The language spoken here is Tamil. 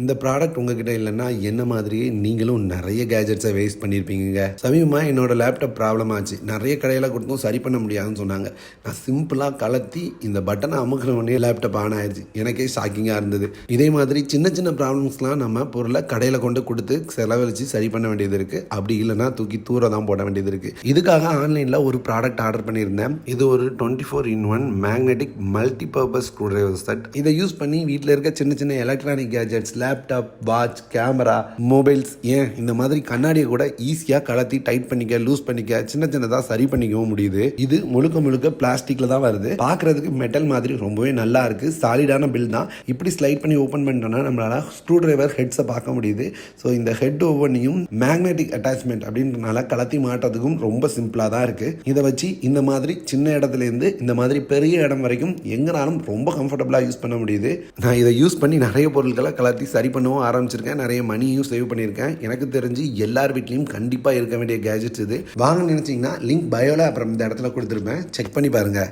இந்த ப்ராடக்ட் உங்ககிட்ட இல்லைன்னா என்ன மாதிரியே நீங்களும் நிறைய கேஜெட்ஸை வேஸ்ட் பண்ணியிருப்பீங்க. சமீபமாக என்னோட லேப்டாப் ப்ராப்ளம் ஆச்சு. நிறைய கடையில் கொடுத்தும் சரி பண்ண முடியாதுன்னு சொன்னாங்க. நான் சிம்பிளாக கலத்தி இந்த பட்டனை அமுக்கிற உடனே லேப்டாப் ஆன் ஆயிடுச்சு. எனக்கே ஷாக்கிங்காக இருந்தது. இதே மாதிரி சின்ன சின்ன ப்ராப்ளம்ஸ்லாம் நம்ம பொருளை கடையில் கொண்டு கொடுத்து செலவழித்து சரி பண்ண வேண்டியது இருக்குது. அப்படி இல்லைன்னா தூக்கி தூர தான் போட வேண்டியது இருக்குது. இதுக்காக ஆன்லைனில் ஒரு ப்ராடக்ட் ஆர்டர் பண்ணியிருந்தேன். இது ஒரு 24-in-1 magnetic multipurpose screw driver set. இதை யூஸ் பண்ணி வீட்டில் இருக்க சின்ன சின்ன electronic gadgets, laptop, watch, camera, mobiles, ஏன் இந்த மாதிரி கண்ணாடியை கூட ஈஸியாக கலத்தி டைட் பண்ணிக்க, லூஸ் பண்ணிக்க, சின்ன சின்னதாக சரி பண்ணிக்கவும் முடியுது. இது முழுக்க முழுக்க பிளாஸ்டிக்ல தான் வருது. பார்க்கறதுக்கு மெட்டல் மாதிரி ரொம்பவே நல்லா இருக்கு. சாலிடான பில் தான். இப்படி ஸ்லைட் பண்ணி ஓப்பன் பண்ணிட்டோம்னா நம்மளால ஸ்க்ரூ டிரைவர் ஹெட்ஸை பார்க்க முடியுது. ஸோ இந்த ஹெட் ஒவ்வொன்றையும் மேக்னெட்டிக் அட்டாச்மெண்ட் அப்படின்றனால கலத்தி மாட்டுறதுக்கும் ரொம்ப சிம்பிளாக தான் இருக்கு. இதை வச்சு இந்த மாதிரி சின்ன இடத்துல இருந்து இந்த மாதிரி பெரிய இடம் வரைக்கும் எங்கனாலும் ரொம்ப கம்ஃபர்டபுளாக யூஸ் பண்ண முடியுது. நான் இதை யூஸ் பண்ணி நிறைய பொருட்களை கலத்தி சரி பண்ணவும் ஆரம்பிச்சிருக்கேன். நிறைய மணியும் சேவ் பண்ணியிருக்கேன். எனக்கு தெரிஞ்சு எல்லார் வீட்லையும் கண்டிப்பாக இருக்க வேண்டிய கேஜெட்ஸ் இது. வாங்க நினைச்சீங்கன்னா லிங்க் பயோல அப்புறம் இந்த இடத்துல கொடுத்துருப்பேன். செக் பண்ணி பாருங்க.